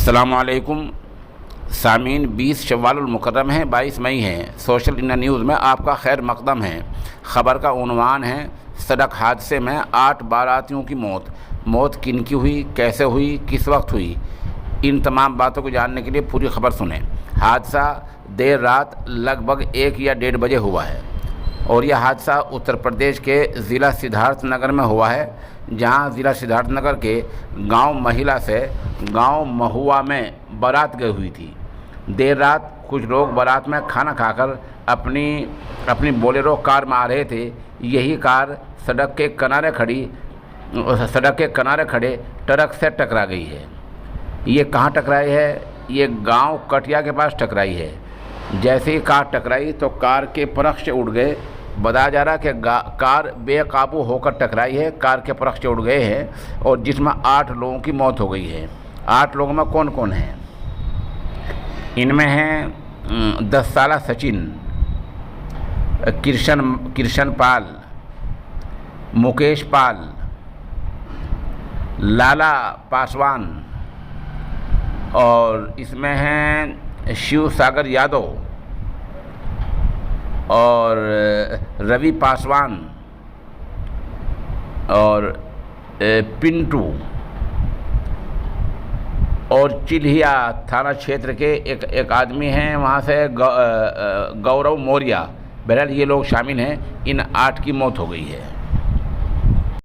अस्सलामुअलैकुम सामीन, 20 शव्वालुल मुकर्रम है, 22 मई है। सोशल इंडिया न्यूज़ में आपका खैर मकदम है। ख़बर का उन्वान है, सड़क हादसे में 8 बारातियों की मौत किन की हुई, कैसे हुई, किस वक्त हुई, इन तमाम बातों को जानने के लिए पूरी खबर सुनें। हादसा देर रात लगभग 1 या 1:30 बजे हुआ है और यह हादसा उत्तर प्रदेश के ज़िला सिद्धार्थनगर में हुआ है, जहां ज़िला सिद्धार्थनगर के गांव महिला से गांव महुआ में बारात गई हुई थी। देर रात कुछ लोग बारात में खाना खाकर अपनी बोलेरो कार में आ रहे थे। यही कार सड़क के किनारे खड़े ट्रक से टकरा गई है। ये कहाँ टकराई है? ये गांव कटिया के पास टकराई है। जैसे ही कार टकराई तो कार के परख से उड़ गए। बताया जा रहा है कि कार बेकाबू होकर टकराई है, कार के परख से उड़ गए हैं और जिसमें 8 लोगों की मौत हो गई है। 8 लोगों में कौन कौन है? इनमें हैं 10 साला सचिन, कृष्ण पाल, मुकेश पाल, लाला पासवान और इसमें हैं शिव सागर यादव और रवि पासवान और पिंटू और चिल्हिया थाना क्षेत्र के एक आदमी हैं, वहाँ से गौरव मौर्य। बहरहाल ये लोग शामिल हैं। इन 8 की मौत हो गई है।